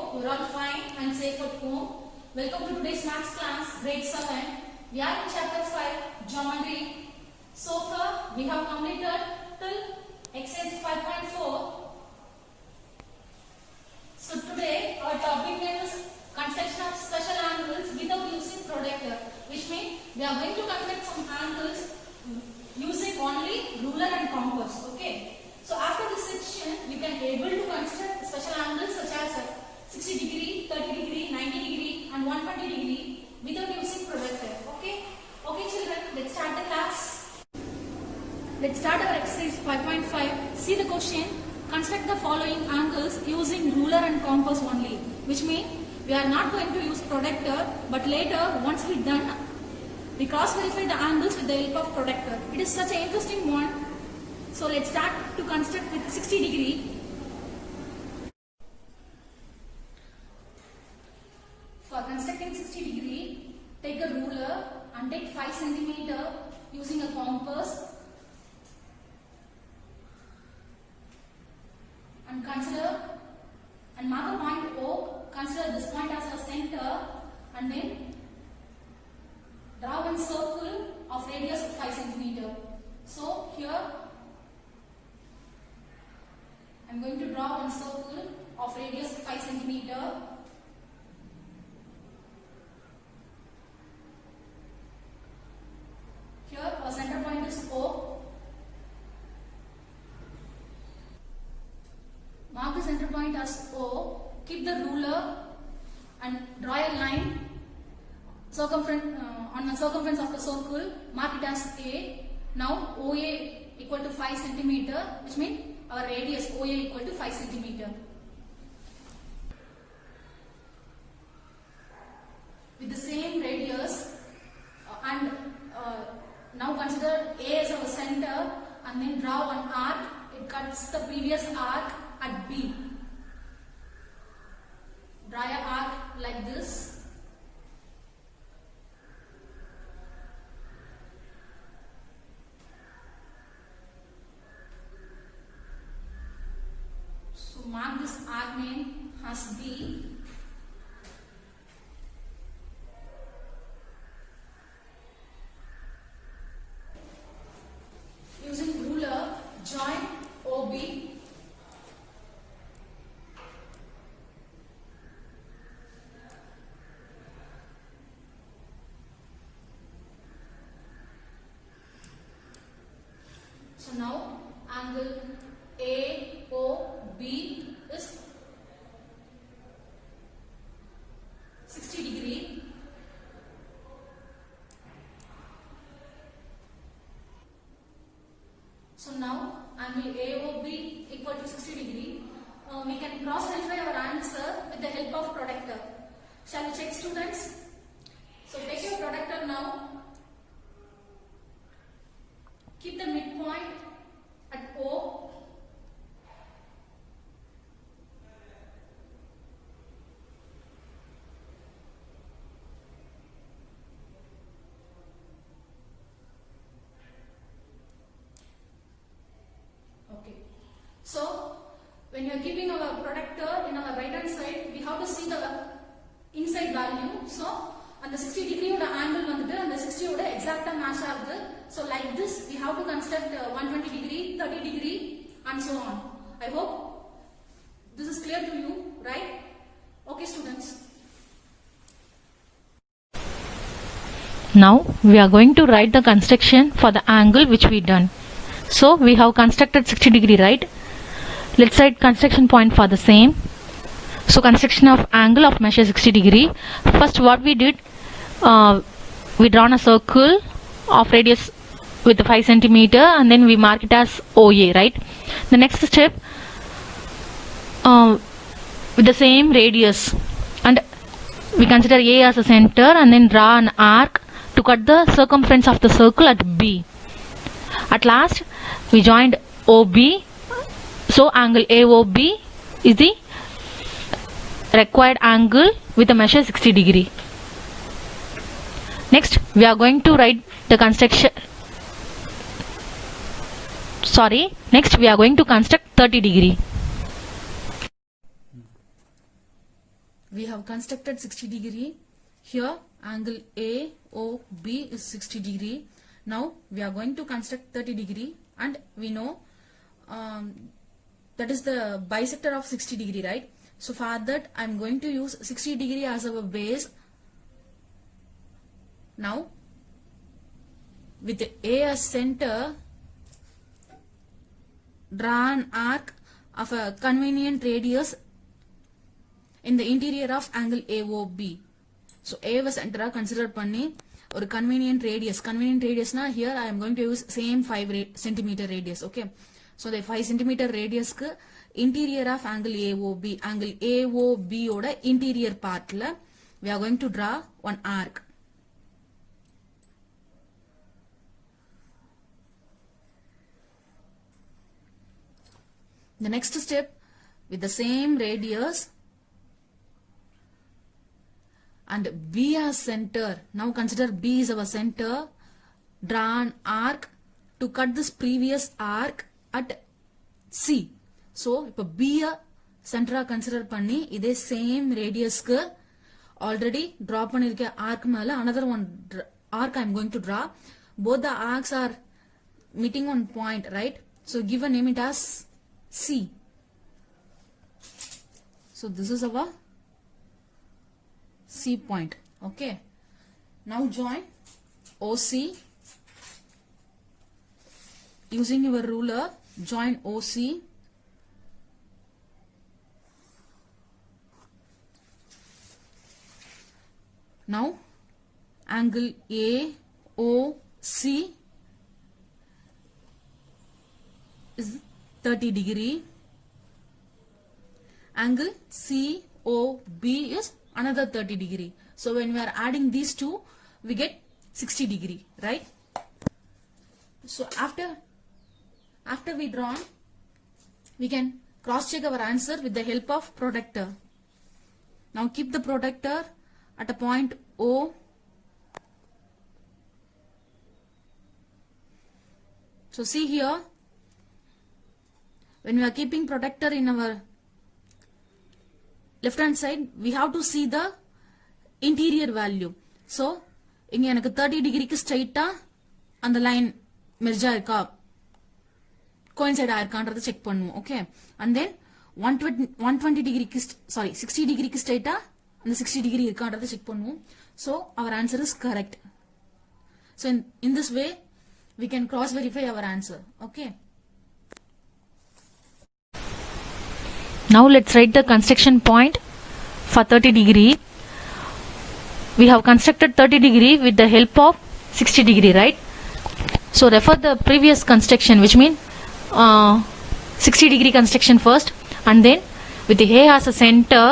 hope you're all fine and safe at home. Welcome to today's maths class, grade 7. We are in chapter 5, geometry. So far, we have completed till exercise 5.4. So today, our topic name is construction of special angles without using protractor, which means we are going to construct some angles using only ruler and compass. Okay. So after this section, we can able to construct special angles such as 60 degree, 30 degree, 90 degree and 120 degree without using protractor. Okay. Okay children, let's start the class. Let's start our exercise 5.5. See the question. Construct the following angles using ruler and compass only. Which means we are not going to use protractor, but later once we done, we cross verify the angles with the help of protractor. It is such an interesting one. So let's start to construct with 60 degree. For constructing 60 degree, take a ruler and take 5 centimeter using a compass and consider and mark a point O. Consider this point as a center and then draw one circle of radius of 5 centimeter. So here I am going to draw one circle of radius 5 centimeter. Here our center point is O. Mark the center point as O. Keep the ruler and draw a line on the circumference of the circle. Mark it as A. Now OA equal to 5 centimeter, which means our radius OA equal to 5 centimeter. With the same radius and now consider A as our center and then draw an arc. It cuts the previous arc at B. Draw an arc like this. Mark this arc name as B. Using ruler, join OB. So now angle AOB is 60 degree. So now angle AOB equal to 60 degree. We can cross verify our answer with the help of protractor. Shall we check, students? So take your protractor now. Keep the midpoint at O. So, when you are keeping our protractor in our right hand side, we have to see the inside value. So, and the 60 degree oda angle vandu and the 60 oda exact match agudhu. So, like this, we have to construct 120 degree, 30 degree, and so on. I hope this is clear to you, right? Okay, students. Now, we are going to write the construction for the angle which we done. So, we have constructed 60 degree, right? Let's write construction point for the same. So construction of angle of measure 60 degree. First what we did, we drawn a circle of radius with 5 centimeter and then we mark it as OA, right? The next step, with the same radius and we consider A as a center and then draw an arc to cut the circumference of the circle at B. At last we joined OB. So angle AOB is the required angle with a measure 60 degree. Next we are going to write the construction. Next we are going to construct 30 degree. we have constructed 60 degree. Here angle AOB is 60 degree. Now we are going to construct 30 degree, and we know that is the bisector of 60 degree, right? So for that I am going to use 60 degree as our base. Now with A as center, draw an arc of a convenient radius in the interior of angle AOB. So A was center consider panni or convenient radius. Convenient radius na here I am going to use same 5 centimeter radius. Okay. So the 5 centimeter radius ku interior of angle AOB. Angle AOB oda interior part la we are going to draw one arc. The next step, with the same radius and B as center. Now consider B is our center. Draw an arc to cut this previous arc at C. So, இப்போ B center consider பண்ணி இதே same radius க்கு already draw பண்ணிருக்க arc மேல another one arc I am going to draw. Both the arcs are meeting on point, right? So, give a name it as C. So this is our C point. Okay. Now join OC. Using your ruler, join OC. Now angle AOC is 30 degree. Angle COB is another 30 degree. So when we are adding these two, we get 60 degree, right? So after we drawn, we can cross check our answer with the help of protractor. Now keep the protractor at a point O. So see here, when we are keeping protractor in our left hand side, we have to see the interior value. So இங்க எனக்கு 30 டிகிரிக்கு ஸ்ட்ரைட்டா அந்த line மெர்ஜா இருக்கா coincide ஆயிருக்கான்றதை check பண்ணுவோம். Okay, and then 120 டிகிரிக்கு sorry 60 டிகிரிக்கு ஸ்ட்ரைட்டா அந்த 60 டிகிரி இருக்கான்றதை செக் பண்ணுவோம். So our answer is correct. So in this way we can cross verify our answer. Okay. Now let's write the construction point for 30 degree. We have constructed 30 degree with the help of 60 degree, right? So refer the previous construction, which means 60 degree construction first, and then with the A as a center,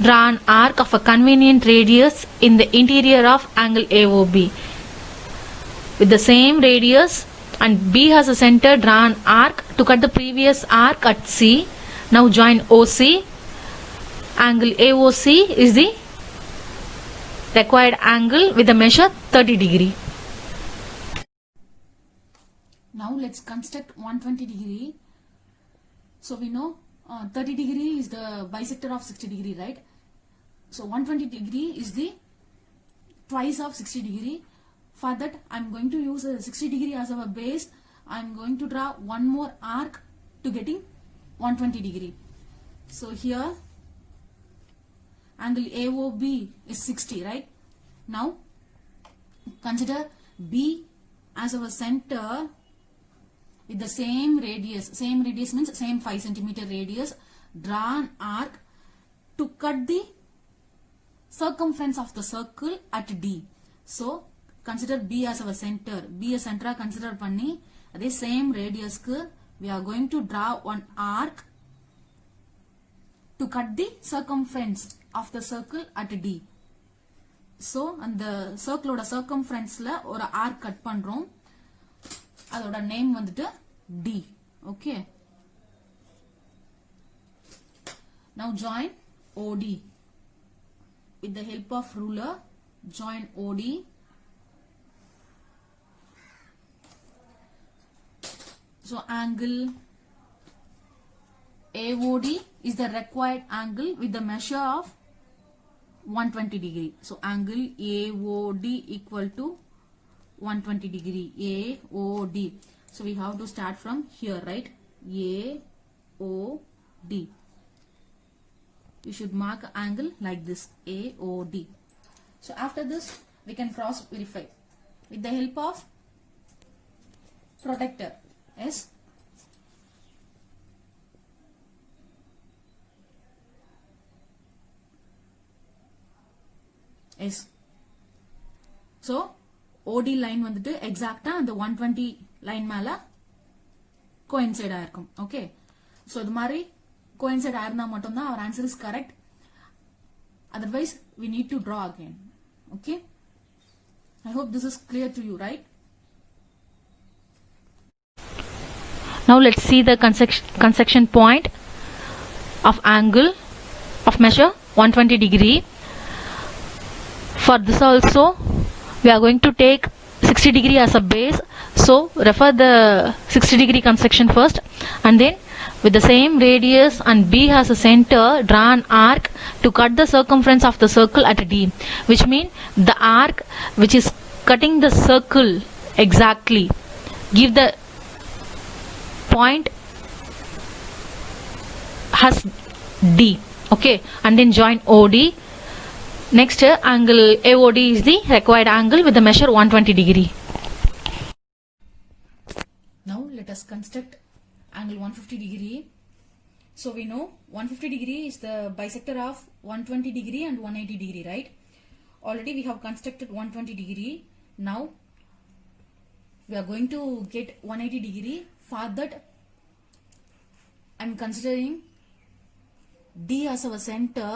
draw an arc of a convenient radius in the interior of angle AOB. With the same radius and B has a center, draw an arc to cut the previous arc at C. Now join OC. Angle AOC is the required angle with the measure 30 degree. Now let's construct 120 degree. So we know 30 degree is the bisector of 60 degree, right? So 120 degree is the twice of 60 degree. For that I'm going to use a 60 degree as our base. I'm going to draw one more arc to getting 120 degree. So here angle AOB is 60, right? Now consider B as our center with the same radius. Same radius means same 5 centimeter radius. Draw an arc to cut the circumference of the circle at D. So consider B as our center. B as center consider panni adhe same radius ku we are going to draw one arc to cut the circumference of the circle at D. So அந்த circle ஓட circumference ல ஒரு arc cut பண்றோம். அதோட name வந்துட்டு D. Okay. Now join OD. With the help of ruler, join OD. So angle AOD is the required angle with the measure of 120 degree. So angle AOD equal to 120 degree. AOD. So we have to start from here, right? AOD. You should mark an angle like this, AOD. So after this, we can cross verify with the help of protractor. Yes. Yes. So OD line வந்துட்டு எக்ஸாக்ட்டா அந்த 120 line மேல coincide ஆயிருக்கும். Okay, so இது மாதிரி coincide ஆயிருந்தா மட்டும் தான் our answer is correct. Otherwise we need to draw again. Okay, I hope this is clear to you, right? Now let's see the construction point of angle of measure 120 degree. For this also we are going to take 60 degree as a base, so refer the 60 degree construction first, and then with the same radius and B has a center, draw an arc to cut the circumference of the circle at D, which means the arc which is cutting the circle exactly, give the point has D. Okay, and then join OD. Next, angle AOD is the required angle with the measure 120 degree. Now let us construct angle 150 degree. So we know 150 degree is the bisector of 120 degree and 180 degree, right? Already we have constructed 120 degree. Now we are going to get 180 degree. For that, I am considering D as our center.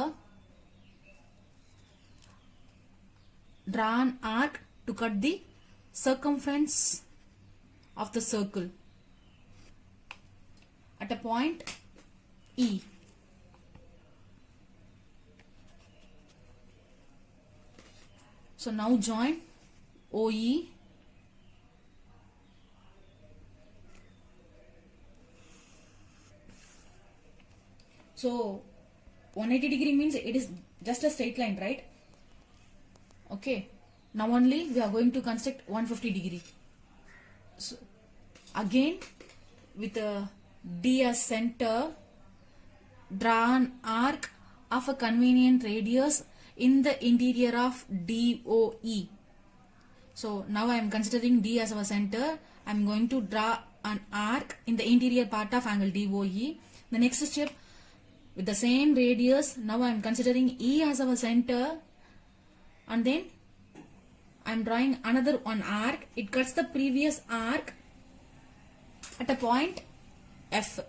Draw an arc to cut the circumference of the circle at a point E. So now join OE. So 180 degree means it is just a straight line, right? Okay, now only we are going to construct 150 degree. So again with a D as center, draw an arc of a convenient radius in the interior of DOE. So now I am considering D as our center. I am going to draw an arc in the interior part of angle DOE. The next step, with the same radius, now I am considering E as our center, and then I am drawing another one arc. It cuts the previous arc at a point F.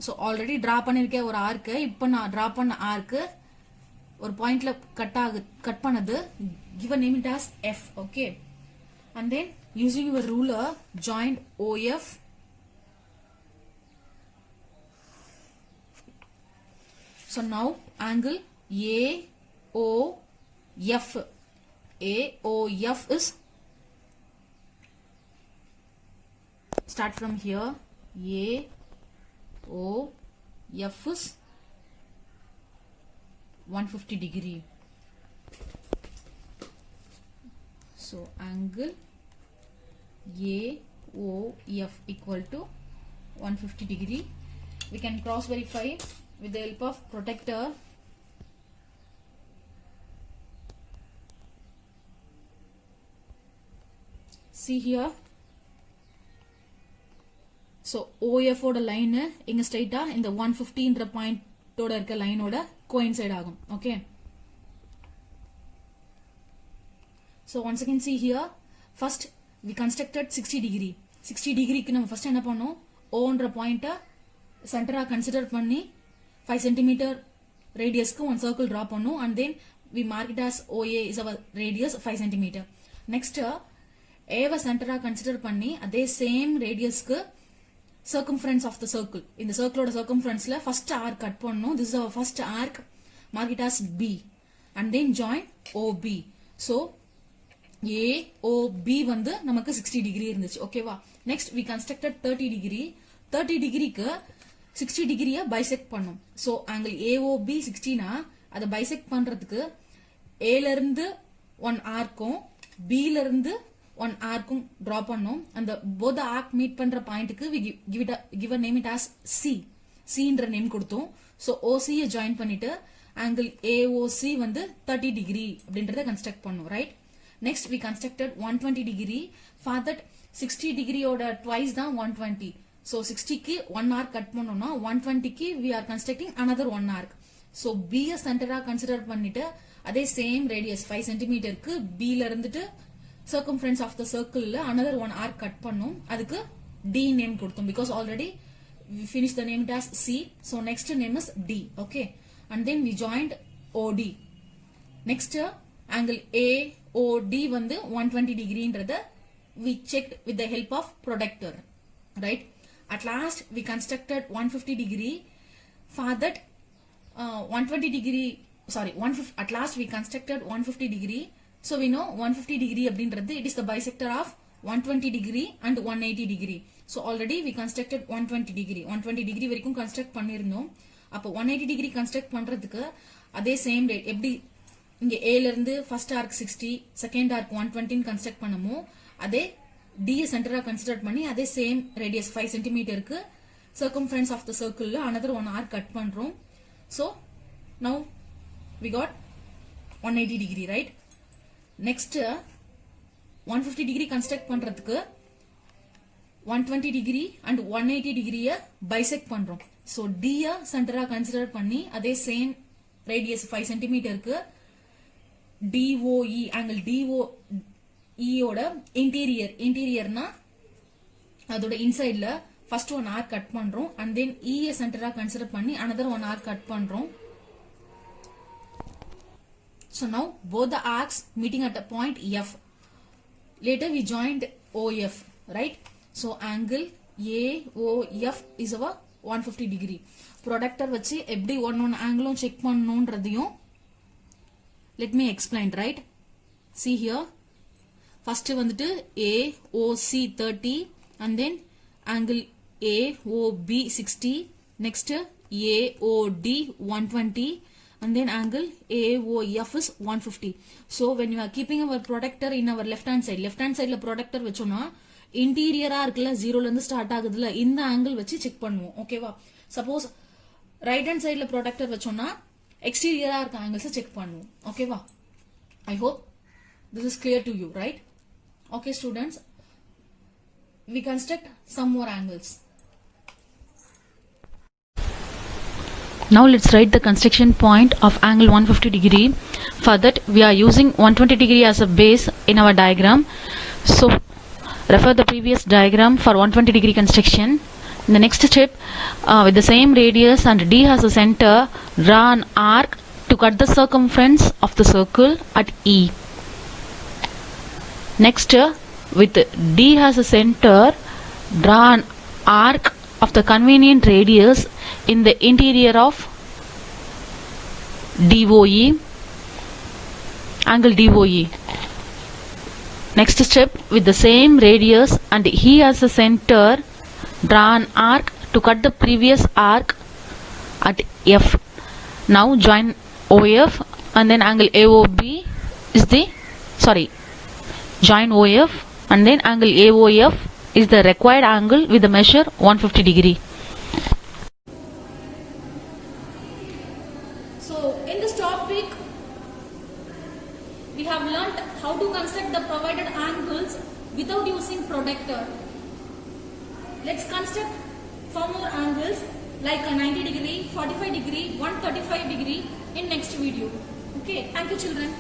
So already draw பண்ணிருக்க ஒரு arc, இப்போ நான் draw பண்ண arc ஒரு pointல cut பண்ணது, give a name it as F. Okay, and then using your ruler join OF. So now angle AOF. AOF is, start from here, AOF is 150 degree. So angle AOF equal to 150 degree. We can cross verify with the help of protractor. See here. So OF oda line inga straight ah in the 150 என்ற point ஓட இருக்க line ஓட coincide ஆகும். Okay, so once again see here, first we constructed 60 degree. 60 degree க்கு நம்ம first என்ன பண்ணோம், O என்ற point center ஆ consider பண்ணி 5 cm radius க்கு one circle draw பண்ணோம், and then we mark it as OA is our radius 5 cm. Next ஏவ சென்டரா consider பண்ணி அதே சேம் ரேடியஸ்க்கு circumference of the circle, இந்த சர்க்கிளோட circumferenceல ஃபர்ஸ்ட் ஆர்க் கட் பண்ணனும். this is our first arc, mark it as B, and then join OB. so AOB வந்து நமக்கு 60 degree இருந்துச்சு. ஓகேவா, next we constructed 30 degree. 30 degreeக்கு 60 degree bisect பண்ணும். so angle AOB 60 னா அதை பைசெக்ட் பண்றதுக்கு ஏல இருந்து ஒன் ஆர்க்கும் பில இருந்து ஒன் ஆர்க்கும் டிரா பண்ணோம். அந்த both the arc மீட் பண்ற பாயிண்ட்க்கு we give a name it as C. Cன்ற நேம் கொடுத்தோம். So OC ஜாயின் பண்ணிட்டு angle AOC வந்து 30 டிகிரி அப்படின்றத கன்ஸ்ட்ரக்ட் பண்ணோம், right? Next we constructed 120 degree. For that 60 டிகிரியோட twice தான் 120. So 60க்கு 1 arc கட் பண்ணோம்னா 120க்கு we are constructing another 1 arc. So B சென்டரா கன்சிடர் பண்ணிட்டு அதே சேம் ரேடியஸ் 5 சென்டிமீட்டருக்கு B ல இருந்துட்டு circumference of the circle another 1 arc cut பண்ணோம். அதுக்கு D name கொடுத்தோம் because already we finished the name as C. So next name is D. Okay. And then we joined OD. Next angle AOD வந்து 120 degree we checked with the help of protractor. Right. At last we constructed 150 degree. For that 120 degree, sorry, 150, at last we constructed 150 degree. So we know 150 degree அப்படின்றது it is the bisector of 120 degree and 180 degree. So already we constructed 120 degree. 120 degree வரைக்கும் construct பண்ணிருந்தோம். அப்போ 180 degree construct பண்றதுக்கு அதே same rate எப்படி இங்க A ல இருந்து first arc 60, second arc 120 construct பண்ணமோ அதே D சென்டரா கன்சிடர் பண்ணி அதே சேம் ரேடியஸ் 5 சென்டிமீட்டருக்கு circumference of the circle another 1 arc cut பண்றோம். So now we got 180 degree, right? Next 150 degree construct பண்றதுக்கு 120 degree and 180 degree bisect பண்றோம். So D சென்டரா கன்சிடர் பண்ணி அதே சேம் ரேடியஸ் 5 சென்டிமீட்டருக்கு DOE angle DOE ஓட இன்டீரியர்னா அதோட இன்சைட்ல ஃபர்ஸ்ட் 1 arc கட் பண்றோம் and then E சென்டரா consider பண்ணி another 1 arc கட் பண்றோம். So now both the arcs meeting at a point F. Later we joined OF, right? So angle AOF is our 150 degree. Protractor வச்சு எப்படி one angle check பண்ணனும்ன்றதையும் let me explain, right? See here. First வந்துட்டு AOC 30 and then angle AOB 60. Next AOD 120. And then angle AOF is 150. So when you are keeping our protractor in our left hand side la protractor வச்சோம்னா இன்டீரியரா இருக்குல்ல 0ல இருந்து start ஆகுதுல இந்த angle வச்சு check பண்ணுவோம். ஓகேவா? Suppose right hand சைடுல protractor வச்சோம்னா எக்ஸ்டீரியரா இருக்க ஆங்கிள்ஸ் செக் பண்ணுவோம். ஓகேவா? I hope this is clear to you, right? Okay students, we construct some more angles. Now let's write the construction point of angle 150 degree. For that we are using 120 degree as a base in our diagram. So refer the previous diagram for 120 degree construction. In the next step, with the same radius and D has a center, draw an arc to cut the circumference of the circle at E. Next, with D has a center, draw an arc of the convenient radius in the interior of DOE, angle DOE. Next step, with the same radius and he has a center, draw an arc to cut the previous arc at F. Now join OF and then angle AOB is the, join OF and then angle AOF is the required angle with the measure 150 degree. So in this topic, we have learnt how to construct the provided angles without using protractor. Let's construct 4 more angles like a 90 degree, 45 degree, 135 degree in next video. Okay, thank you children.